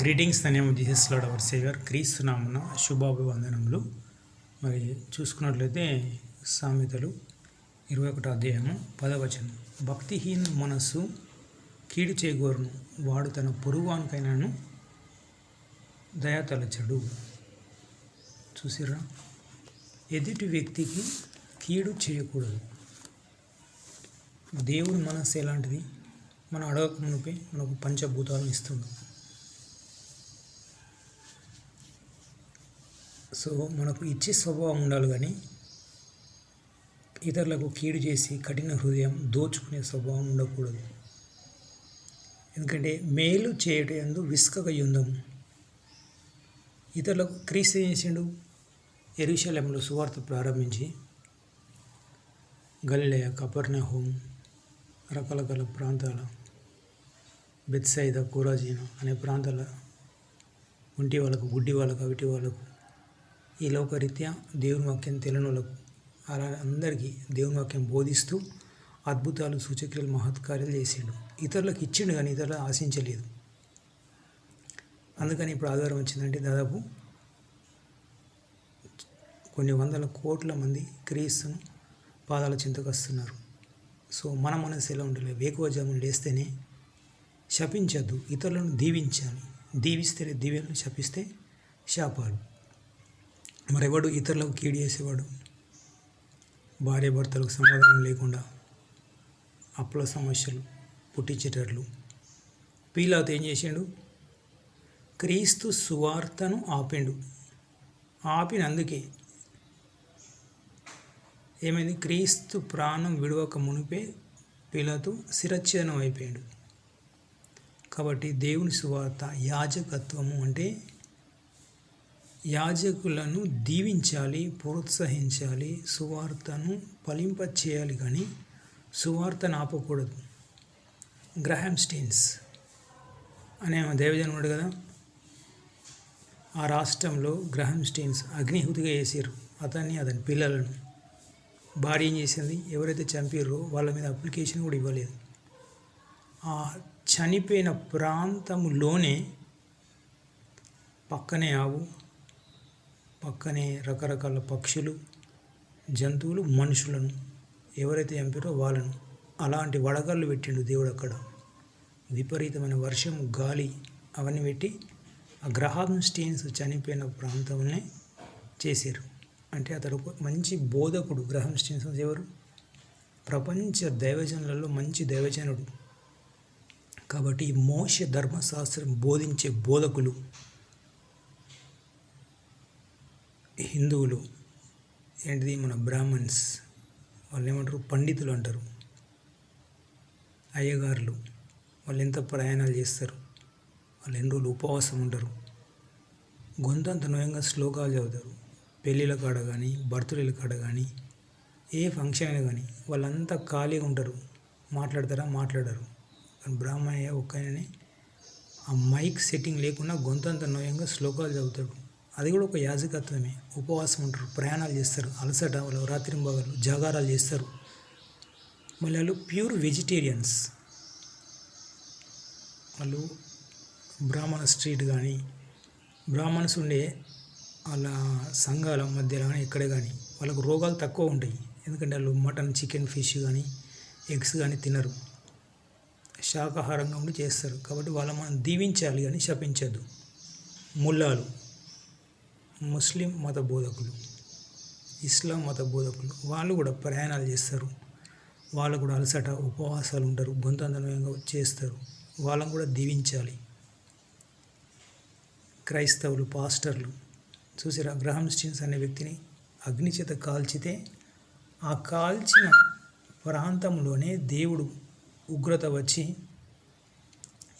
Greetings the name of Jesus lord our saviour. క్రీస్తు నామమున శుభాభివందనములు. మరి చూసుకున్నట్లయితే సామెతలు 21వ అధ్యాయము 10వ వచనం. భక్తిహీన మనస్సు కీడు చేయగోరును, వాడు తన పొరుగువానికైనను దయతలచడు. చూసిరా, ఎదుటి వ్యక్తికి కీడు చేయకూడదు. దేవుడి మనస్సు ఎలాంటిది? మనం అడగక మునిపే మనకు పంచభూతాలను ఇస్తుంది. సో మనకు ఇచ్చే స్వభావం ఉండాలి, కానీ ఇతరులకు కీడు చేసి కఠిన హృదయం దోచుకునే స్వభావం ఉండకూడదు. ఎందుకంటే మేలు చేయటందు విసుకక యుందము. ఇతరులకు క్రీస్తు ఏం చేసిండు? యెరూషలేములో సువార్త ప్రారంభించి గలిలయ, కపెర్నహూం, రకరకాల ప్రాంతాల, బెత్సైదా, కోరాజీనా అనే ప్రాంతాల ఒంటి వాళ్ళకు, గుడ్డి వాళ్ళకు, అవిటి వాళ్ళకు, ఈ లోకరీత్యా దేవుని వాక్యం తెలియని వాళ్ళకు, అలా అందరికీ దేవుని వాక్యం బోధిస్తూ అద్భుతాలు, సూచక్రియలు, మహత్కార్యాలు చేసిండు. ఇతరులకు ఇచ్చిండు, కానీ ఇతరులు ఆశించలేదు. అందుకని ఇప్పుడు ఆధారం వచ్చిందంటే దాదాపు కొన్ని వందల కోట్ల మంది క్రీస్తును పాదాల చింతకు వస్తున్నారు. సో మన మనసు ఎలా ఉండలేదు? వేకువజామున లేస్తేనే శపించద్దు, ఇతరులను దీవించాలి. దీవిస్తేనే దీవెనలు, శపిస్తే శాపాలు. మరెవడు ఇతరులకు కీడు చేసేవాడు? భార్య భర్తలకు సమాధానం లేకుండా అప్పుల సమస్యలు పుట్టించేటట్లు పీలాతో ఏం చేసిండు? క్రీస్తు సువార్తను ఆపిండు. ఆపినందుకే ఏమైంది? క్రీస్తు ప్రాణం విడవక మునిపే పీలాతు శిరచ్ఛేదనం అయిపోయాడు. కాబట్టి దేవుని సువార్త, యాజకత్వము అంటే యాజకులను దీవించాలి, ప్రోత్సహించాలి, సువార్తను ఫలింపచేయాలి, కానీ సువార్తను ఆపకూడదు. గ్రహాం స్టీన్స్ అనే దైవజనుడు కదా, ఆ రాష్ట్రంలో గ్రహాం స్టీన్స్ అగ్నిహుతిగా వేసారు అతని పిల్లలను. భార్య ఏం చేసింది? ఎవరైతే చంపారో వాళ్ళ మీద అప్లికేషన్ కూడా ఇవ్వలేదు. ఆ చనిపోయిన ప్రాంతంలోనే పక్కనే ఆవు, పక్కనే రకరకాల పక్షులు, జంతువులు, మనుషులను ఎవరైతే చంపారో వాళ్ళను అలాంటి వడగళ్ళు పెట్టిండు దేవుడు. అక్కడ విపరీతమైన వర్షం, గాలి అవన్నీ పెట్టి ఆ గ్రహాం స్టీన్స్ చనిపోయిన ప్రాంతంలో చేశారు. అంటే అతడు మంచి బోధకుడు. గ్రహాం స్టీన్స్ ఎవరు? ప్రపంచ దైవజనులలో మంచి దైవజనుడు. కాబట్టి ఈ మోషే ధర్మశాస్త్రం బోధించే బోధకులు హిందువులు ఏంటిది, మన బ్రాహ్మణ్స్, వాళ్ళు ఏమంటారు? పండితులు అంటారు. అయ్యగారులు, వాళ్ళు ఎంత ప్రయాణాలు చేస్తారు, వాళ్ళు ఎన్ని రోజులు ఉపవాసం ఉంటారు, గొంతంత నోయంగా శ్లోకాలు చదువుతారు. పెళ్ళిళ్ళ కాడ కానీ, బర్త్డేల కాడ కానీ, ఏ ఫంక్షన్ అయినా కానీ వాళ్ళంతా ఖాళీగా ఉంటారు. మాట్లాడతారా? మాట్లాడరు. కానీ బ్రాహ్మణయ్య ఒక్కనే ఆ మైక్ సెట్టింగ్ లేకుండా గొంతంత నోయంగా శ్లోకాలు చదువుతాడు. అది కూడా ఒక యాజకత్వమే. ఉపవాసం ఉంటారు, ప్రయాణాలు చేస్తారు, అలసట, వాళ్ళు రాత్రింబగలు జాగారాలు చేస్తారు. మళ్ళీ వాళ్ళు ప్యూర్ వెజిటేరియన్స్. వాళ్ళు బ్రాహ్మణ స్ట్రీట్ కానీ, బ్రాహ్మణ్స్ ఉండే వాళ్ళ సంఘాల మధ్యలో కానీ ఎక్కడే కానీ వాళ్ళకు రోగాలు తక్కువ ఉంటాయి. ఎందుకంటే వాళ్ళు మటన్, చికెన్, ఫిష్ కానీ, ఎగ్స్ కానీ తినరు, శాకాహారంగా ఉండి చేస్తారు. కాబట్టి వాళ్ళ మనం దీవించాలి, కానీ శపించద్దు. ముల్లాలు, ముస్లిం మత బోధకులు, ఇస్లాం మత బోధకులు, వాళ్ళు కూడా ప్రయాణాలు చేస్తారు. వాళ్ళు కూడా అలసట, ఉపవాసాలు ఉంటారు, గొంతంతనంగా చేస్తారు. వాళ్ళని కూడా దీవించాలి. క్రైస్తవులు, పాస్టర్లు చూసిరా, గ్రహాం స్టీన్స్ అనే వ్యక్తిని అగ్ని చేత కాల్చితే ఆ కాల్చిన ప్రాంతంలోనే దేవుడు ఉగ్రత వచ్చి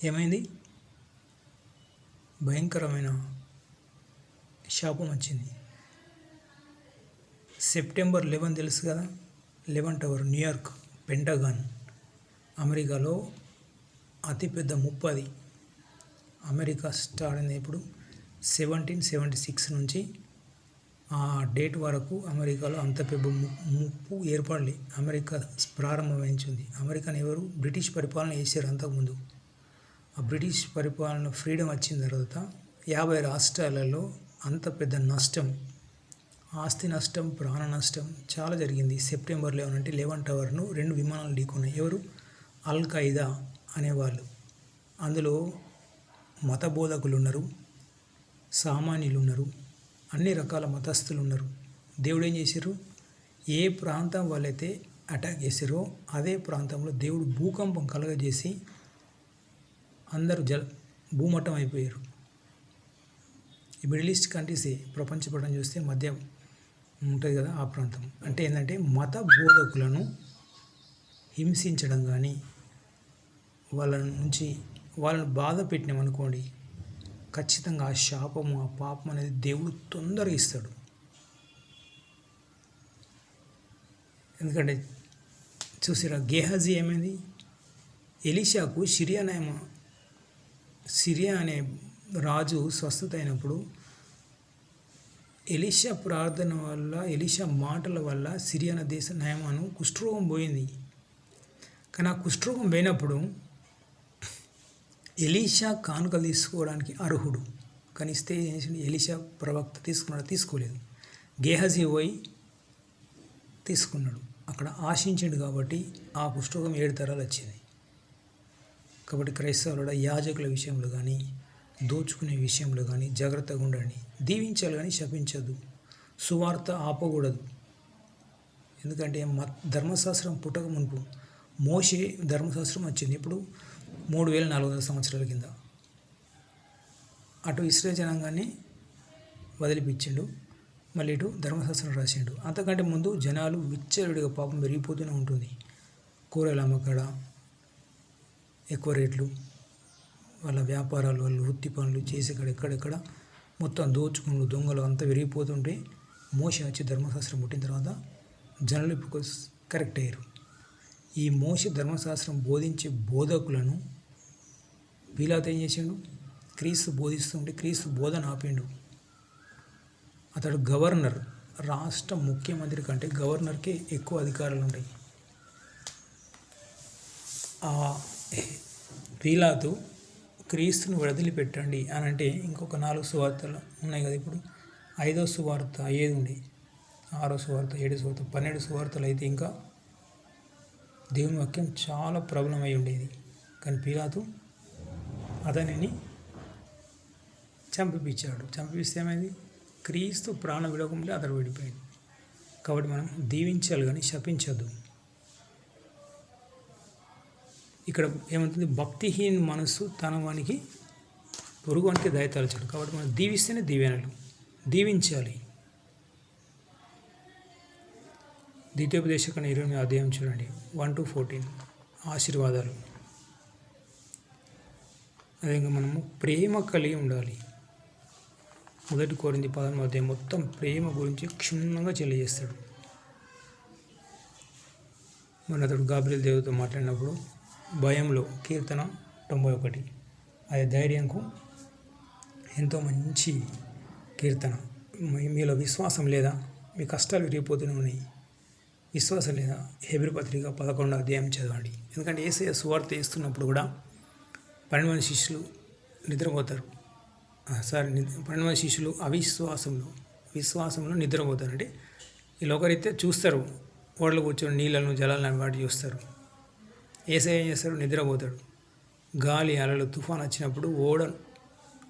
ఏమైంది? భయంకరమైన శాపం వచ్చింది. సెప్టెంబర్ 11 తెలుసు కదా, 11 టవర్, న్యూయార్క్, పెంటగాన్, అమెరికాలో అతిపెద్ద ముప్పది. అమెరికా స్టార్ట్ అయింది ఇప్పుడు 1776 నుంచి ఆ డేట్ వరకు అమెరికాలో అంత పెద్ద ముప్పు ఏర్పడలే. అమెరికా ప్రారంభమైంది. అమెరికాని ఎవరు? బ్రిటిష్ పరిపాలన చేశారు అంతకుముందు. ఆ బ్రిటిష్ పరిపాలన ఫ్రీడమ్ వచ్చిన తర్వాత 50 రాష్ట్రాలలో అంత పెద్ద నష్టం, ఆస్తి నష్టం, ప్రాణ నష్టం చాలా జరిగింది. సెప్టెంబర్ 11 అంటే 11 టవర్ను 2 విమానాలు ఢీకొన్నాయి. ఎవరు? అల్ ఖైదా అనేవాళ్ళు. అందులో మత బోధకులు ఉన్నారు, సామాన్యులు ఉన్నారు, అన్ని రకాల మతస్థులు ఉన్నారు. దేవుడు ఏం చేశారు? ఏ ప్రాంతం వాళ్ళైతే అటాక్ చేశారో అదే ప్రాంతంలో దేవుడు భూకంపం కలగజేసి అందరూ భూమట్టం అయిపోయారు. ఈ మిడిల్ ఈస్ట్ కంట్రీసే ప్రపంచపటం చూస్తే మధ్య ఉంటుంది కదా, ఆ ప్రాంతం. అంటే ఏంటంటే మత బోధకులను హింసించడం కానీ వాళ్ళని బాధ పెట్టినామనుకోండి, ఖచ్చితంగా ఆ శాపము, ఆ పాపం అనేది దేవుడు తొందరగా ఇస్తాడు. ఎందుకంటే చూసిరా, గేహజీ ఏమైంది? ఎలీషాకు సిరియా అనే రాజు స్వస్థత అయినప్పుడు ఎలీషా ప్రార్థన వల్ల, ఎలీషా మాటల వల్ల సిరియా దేశ నయమాను కుష్ఠరోగం పోయింది. కానీ ఆ కుష్ఠరోగం పోయినప్పుడు ఎలీషా కానుకలు తీసుకోవడానికి అర్హుడు, కానీ ఇస్తే ఎలీషా ప్రవక్త తీసుకోలేదు. గేహజీ పోయి తీసుకున్నాడు. అక్కడ ఆశించిండు కాబట్టి ఆ కుష్ఠరోగం 7 తరాలు వచ్చింది. కాబట్టి క్రైస్తవుల యాజకుల విషయంలో కానీ, దోచుకునే విషయంలో కానీ జాగ్రత్తగా ఉండండి. దీవించాలి కానీ శపించద్దు. సువార్త ఆపకూడదు. ఎందుకంటే ధర్మశాస్త్రం పుట్టక మునుపు మోషే ధర్మశాస్త్రం వచ్చింది. ఇప్పుడు 3400 సంవత్సరాల కింద. అటు ఇశ్రాయేలు జనాంగాన్ని వదిలిపించిండు, మళ్ళీ ఇటు ధర్మశాస్త్రం రాసిండు. అంతకంటే ముందు జనాలు విచ్చలవిడిగా పాపం పెరిగిపోతూనే ఉంటుంది. కూరల అమ్మకాడ ఎక్కువ రేట్లు, వాళ్ళ వ్యాపారాలు, వాళ్ళు వృత్తి పనులు చేసే కాడ ఎక్కడెక్కడ మొత్తం దోచుకుని దొంగలు అంతా విరిగిపోతుంటే మోషే వచ్చి ధర్మశాస్త్రం పుట్టిన తర్వాత జనాలు ఇప్పుడు కరెక్ట్ అయ్యారు. ఈ మోషే ధర్మశాస్త్రం బోధించే బోధకులను పీలాతు ఏం చేసిండు? క్రీస్తు బోధిస్తుంటే క్రీస్తు బోధన ఆపిండు. అతడు గవర్నర్, రాష్ట్ర ముఖ్యమంత్రి కంటే గవర్నర్కే ఎక్కువ అధికారాలు ఉంటాయి. ఆ పీలాతు క్రీస్తును వదిలిపెట్టండి అని అంటే ఇంకొక 4 సువార్తలు ఉన్నాయి కదా. ఇప్పుడు 5వ సువార్త 5 ఉండి, 6వ సువార్త 7 సువార్త 12 సువార్తలు అయితే ఇంకా దేవుని వాక్యం చాలా ప్రాబ్లం అయి ఉండేది. కానీ పీలాతు అతనిని చంపిస్తే ఏమైంది? క్రీస్తు ప్రాణ విడవకుండా అతడు విడిపోయాడు. కాబట్టి మనం దీవించాలి కానీ శపించద్దు. ఇక్కడ ఏమవుతుంది? భక్తిహీన మనస్సు తన వానికి పొరుగువానికి దయతలచాడు. కాబట్టి మనం దీవిస్తేనే దీవెనలు, దీవించాలి. ద్వితీయోపదేశకాండం 20వ అధ్యాయం చూడండి, 1-14 ఆశీర్వాదాలు. అదేవిధంగా మనము ప్రేమ కలిగి ఉండాలి. 1 కొరింథీ 11వ అధ్యాయం మొత్తం ప్రేమ గురించి క్షుణ్ణంగా తెలియజేస్తాడు. మన అతడు గాబ్రియల్ దేవుడితో మాట్లాడినప్పుడు భయంలో కీర్తన 91, అది ధైర్యంకు ఎంతో మంచి కీర్తన. మీలో విశ్వాసం లేదా? మీ కష్టాలు విరిగిపోతూనే ఉన్నాయి. విశ్వాసం లేదా? హెబ్రీ పత్రిక 11వ అధ్యాయం చదవండి. ఎందుకంటే యేసయ్య సువార్త చేస్తున్నప్పుడు కూడా 12 మంది శిష్యులు నిద్రపోతారు. 12 మంది శిష్యులు విశ్వాసంలో నిద్రపోతారు. అంటే వీళ్ళు ఒకరైతే చూస్తారు, ఓడలు కూర్చొని నీళ్ళను జలాలను వాటి చూస్తారు. యేసయ్య ఏం చేస్తారు? నిద్రపోతాడు. గాలి అలలు తుఫాన్ వచ్చినప్పుడు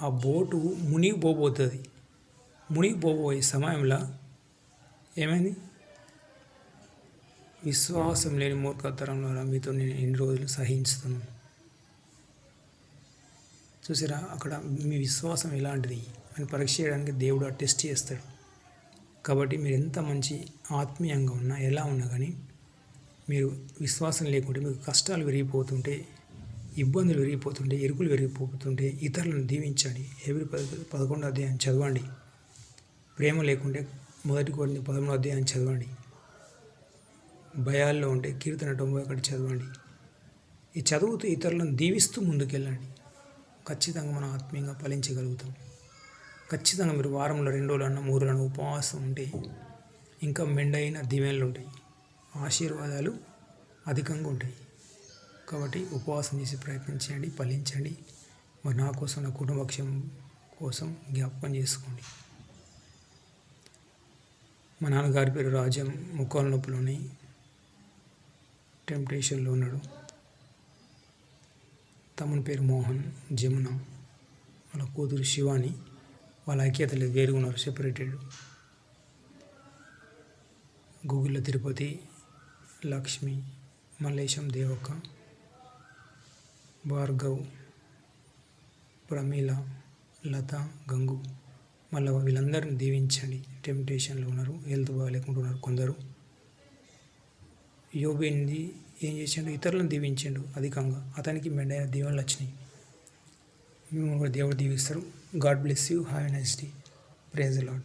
ఆ బోటు మునిగిపోబోయే సమయంలో ఏమైంది? విశ్వాసం లేని మూర్ఖతరంలో మీతో నేను ఎన్ని రోజులు సహించుతాను. చూసారా, అక్కడ మీ విశ్వాసం ఎలాంటిది అని పరీక్ష చేయడానికి దేవుడు ఆ టెస్ట్ చేస్తాడు. కాబట్టి మీరు ఎంత మంచి ఆత్మీయంగా ఉన్నా, ఎలా ఉన్నా కానీ మీరు విశ్వాసం లేకుంటే, మీకు కష్టాలు విరిగిపోతుంటే, ఇబ్బందులు విరిగిపోతుంటే, ఇరుకులు విరిగిపోతుంటే ఇతరులను దీవించండి. హెబ్రీ 11వ అధ్యాయం చదవండి. ప్రేమ లేకుంటే 1 కొరింథీ 13వ అధ్యాయం చదవండి. భయాల్లో ఉంటే కీర్తన 91 చదవండి. ఈ చదువుతూ ఇతరులను దీవిస్తూ ముందుకెళ్ళండి. ఖచ్చితంగా మనం ఆత్మీయంగా ఫలించగలుగుతాం. ఖచ్చితంగా మీరు వారంలో 2 రోజులన్నా 3 రోజులన్నా ఉపవాసం ఉంటే ఇంకా మెండైన దీవెనలు ఉంటాయి, ఆశీర్వాదాలు అధికంగా ఉంటాయి. కాబట్టి ఉపవాసం చేసి ప్రయత్నం చేయండి, ఫలించండి. మరి నా కోసం, నా కుటుంబ క్షేమం కోసం జ్ఞాపకం చేసుకోండి. మా నాన్నగారి పేరు రాజం, ముక్కాల నొప్పులోని టెంప్టేషన్లో ఉన్నాడు. తమ్ముని పేరు మోహన్, జమున, వాళ్ళ కూతురు శివాని. వాళ్ళ ఐక్యత లేదు, వేరుగా ఉన్నారు, సెపరేటెడ్. గూగుల్లో తిరుపతి, లక్ష్మి, మల్లేశం, దేవక్క, భార్గవ్, ప్రమీల, లత, గంగు. మళ్ళీ వీళ్ళందరిని దీవించండి. టెంప్టేషన్లో ఉన్నారు, హెల్త్ బాగాలేకుంటున్నారు కొందరు. యోబు ఏం చేసిండు? ఇతరులను దీవించిండు అధికంగా, అతనికి మెండైన దీవెనలు వచ్చినాయి. మిమ్మల్ని కూడా దేవుడు దీవిస్తారు. God bless you. Have a nice day. Praise the lord.